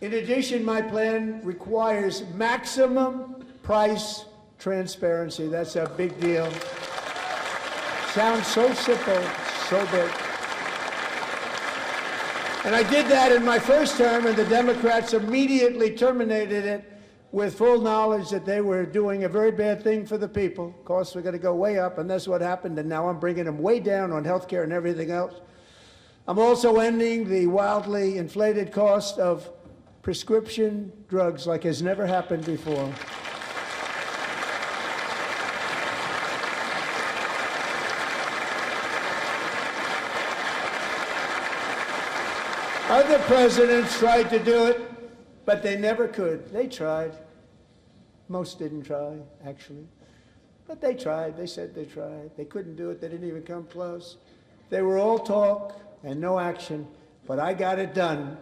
In addition, my plan requires maximum price transparency. That's a big deal. Sounds so simple, so big. And I did that in my first term, and the Democrats immediately terminated it with full knowledge that they were doing a very bad thing for the people. Costs were going to go way up, and that's what happened, and now I'm bringing them way down on health care and everything else. I'm also ending the wildly inflated cost of prescription drugs like has never happened before. Other presidents tried to do it, but they never could. They tried. Most didn't try, actually. But they tried. They said they tried. They couldn't do it. They didn't even come close. They were all talk and no action, but I got it done.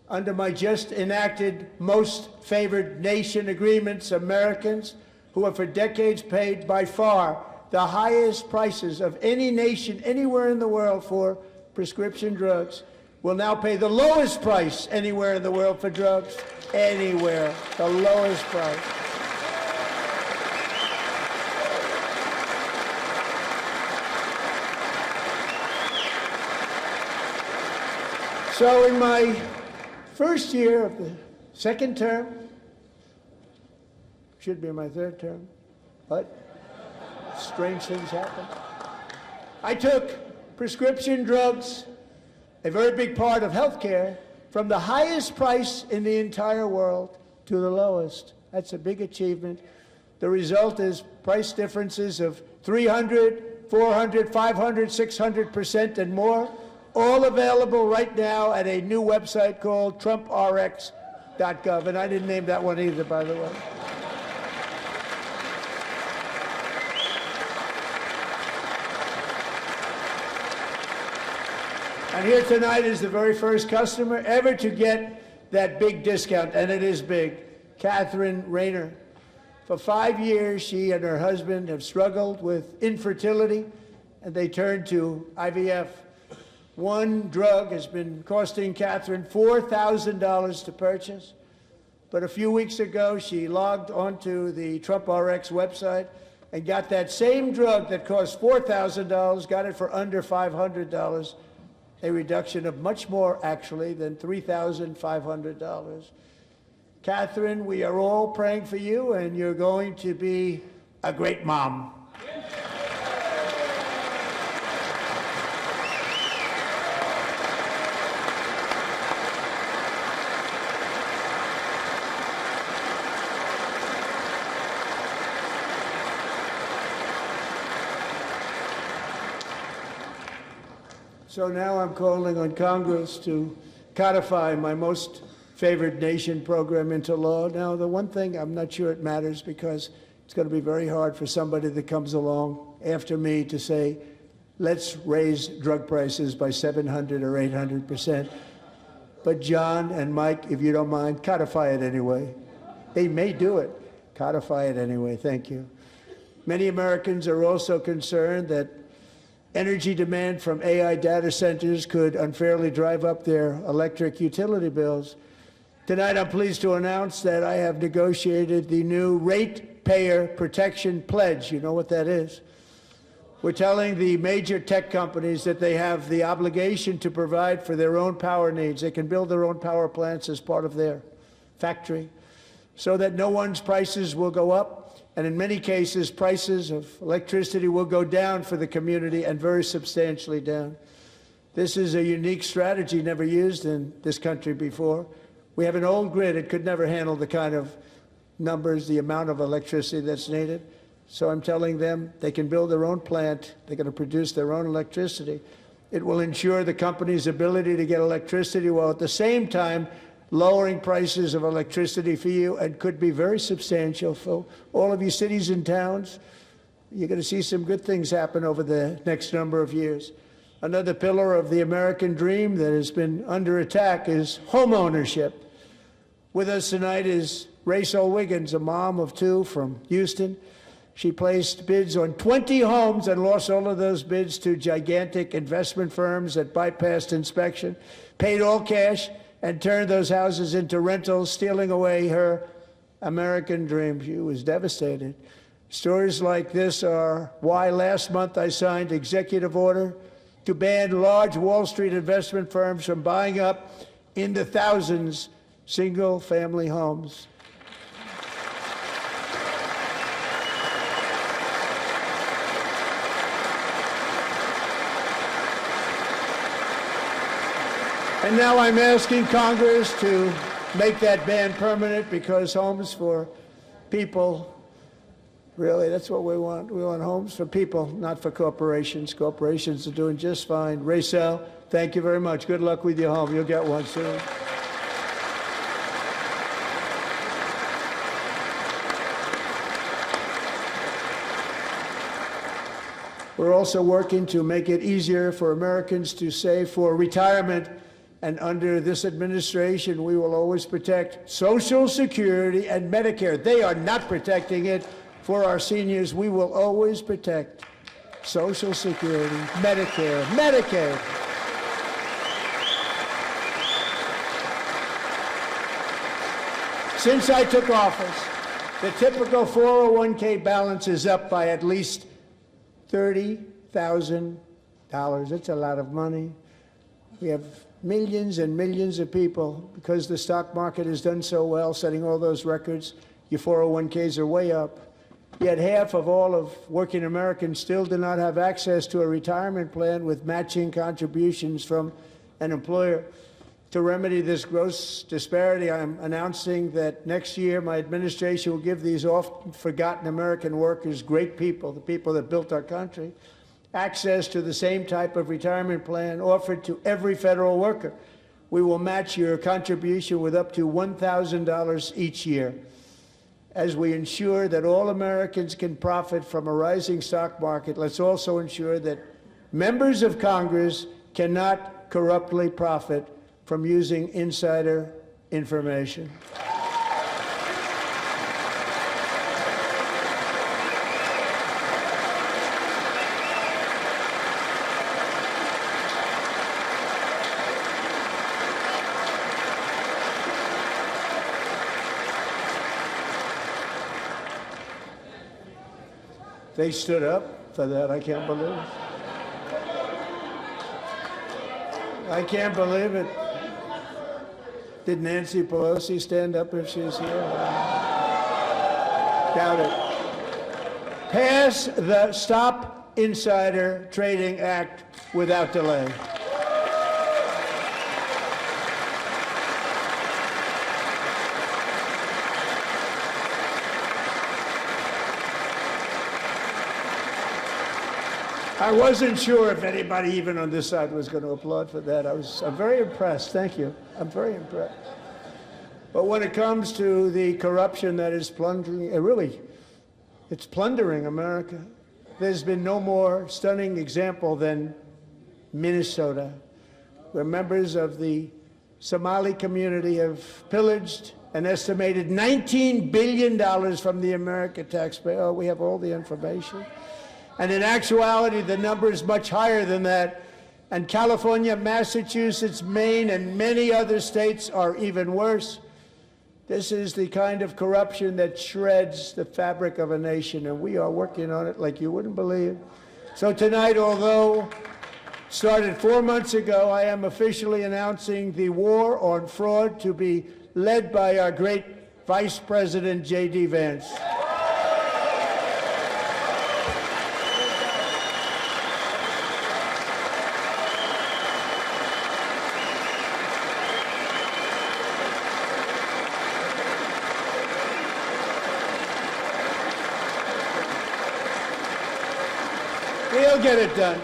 Under my just enacted most favored nation agreements, Americans who have for decades paid by far the highest prices of any nation anywhere in the world for prescription drugs will now pay the lowest price anywhere in the world for drugs. Anywhere, the lowest price. So in my first year of the second term, should be my third term, but strange things happen. I took prescription drugs, a very big part of healthcare, from the highest price in the entire world to the lowest. That's a big achievement. The result is price differences of 300, 400, 500, 600% and more, all available right now at a new website called TrumpRx.gov. And I didn't name that one either, by the way. And here tonight is the very first customer ever to get that big discount, and it is big, Catherine Rayner. For 5 years, she and her husband have struggled with infertility, and they turned to IVF. One drug has been costing Catherine $4,000 to purchase, but a few weeks ago, she logged onto the TrumpRx website and got that same drug that cost $4,000, got it for under $500. A reduction of much more, actually, than $3,500. Catherine, we are all praying for you, and you're going to be a great mom. So now I'm calling on Congress to codify my most favored nation program into law. Now, the one thing, I'm not sure it matters because it's going to be very hard for somebody that comes along after me to say, let's raise drug prices by 700 or 800%. But John and Mike, if you don't mind, codify it anyway. They may do it. Codify it anyway. Thank you. Many Americans are also concerned that energy demand from AI data centers could unfairly drive up their electric utility bills. Tonight, I'm pleased to announce that I have negotiated the new Ratepayer Protection Pledge. You know what that is? We're telling the major tech companies that they have the obligation to provide for their own power needs. They can build their own power plants as part of their factory so that no one's prices will go up. And in many cases, prices of electricity will go down for the community, and very substantially down. This is a unique strategy never used in this country before. We have an old grid. It could never handle the kind of numbers, the amount of electricity that's needed. So I'm telling them they can build their own plant. They're going to produce their own electricity. It will ensure the company's ability to get electricity while at the same time lowering prices of electricity for you, and could be very substantial for all of you cities and towns. You're going to see some good things happen over the next number of years. Another pillar of the American dream that has been under attack is home ownership. With us tonight is Rachel Wiggins, a mom of two from Houston. She placed bids on 20 homes and lost all of those bids to gigantic investment firms that bypassed inspection, paid all cash, and turned those houses into rentals, stealing away her American dream. She was devastated. Stories like this are why last month I signed executive order to ban large Wall Street investment firms from buying up in the thousands single-family homes. And now I'm asking Congress to make that ban permanent, because homes for people, really, that's what we want. We want homes for people, not for corporations. Corporations are doing just fine. Raysel, thank you very much. Good luck with your home. You'll get one soon. We're also working to make it easier for Americans to save for retirement. And under this administration, we will always protect Social Security and Medicare. They are not protecting it for our seniors. We will always protect Social Security, Medicare, Medicaid. Since I took office, the typical 401k balance is up by at least $30,000. That's a lot of money. We have millions and millions of people, because the stock market has done so well, setting all those records. Your 401ks are way up. Yet half of all of working Americans still do not have access to a retirement plan with matching contributions from an employer. To remedy this gross disparity, I'm announcing that next year my administration will give these often forgotten American workers, great people, the people that built our country, access to the same type of retirement plan offered to every federal worker. We will match your contribution with up to $1,000 each year. As we ensure that all Americans can profit from a rising stock market, let's also ensure that members of Congress cannot corruptly profit from using insider information. They stood up for that. I can't believe it. I can't believe it. Did Nancy Pelosi stand up if she's here? Doubt it. Pass the Stop Insider Trading Act without delay. I wasn't sure if anybody even on this side was going to applaud for that. I'm very impressed. Thank you. I'm very impressed. But when it comes to the corruption that is plundering, it's plundering America. There's been no more stunning example than Minnesota, where members of the Somali community have pillaged an estimated $19 billion from the American taxpayer. Oh, we have all the information. And in actuality, the number is much higher than that. And California, Massachusetts, Maine, and many other states are even worse. This is the kind of corruption that shreds the fabric of a nation, and we are working on it like you wouldn't believe. So tonight, although started 4 months ago, I am officially announcing the war on fraud to be led by our great Vice President, J.D. Vance. We'll get it done.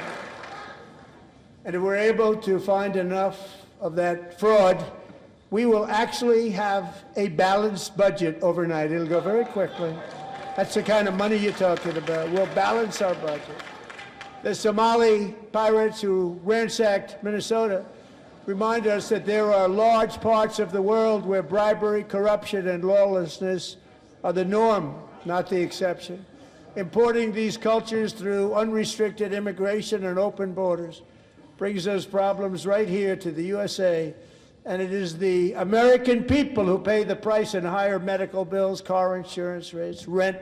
And if we're able to find enough of that fraud, we will actually have a balanced budget overnight. It'll go very quickly. That's the kind of money you're talking about. We'll balance our budget. The Somali pirates who ransacked Minnesota remind us that there are large parts of the world where bribery, corruption, and lawlessness are the norm, not the exception. Importing these cultures through unrestricted immigration and open borders brings those problems right here to the USA. And it is the American people who pay the price in higher medical bills, car insurance rates, rent,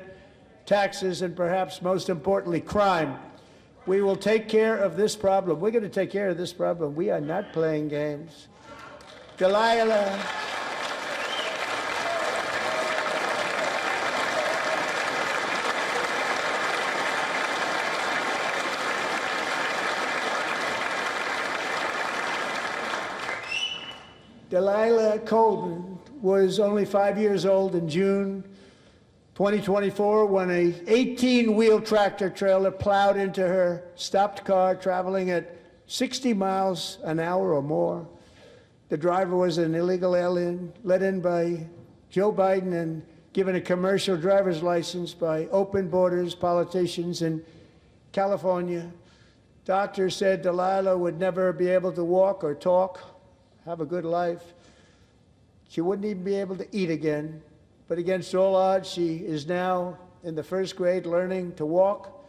taxes, and perhaps most importantly, crime. We will take care of this problem. We're going to take care of this problem. We are not playing games. Delilah. Delilah Colden was only 5 years old in June 2024 when a 18-wheel tractor trailer plowed into her stopped car traveling at 60 miles an hour or more. The driver was an illegal alien let in by Joe Biden and given a commercial driver's license by open borders politicians in California. Doctors said Delilah would never be able to walk or talk, have a good life. She wouldn't even be able to eat again. But against all odds, she is now in the first grade learning to walk.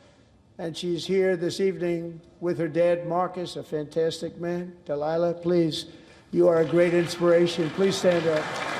And she's here this evening with her dad, Marcus, a fantastic man. Delilah, please, you are a great inspiration. Please stand up.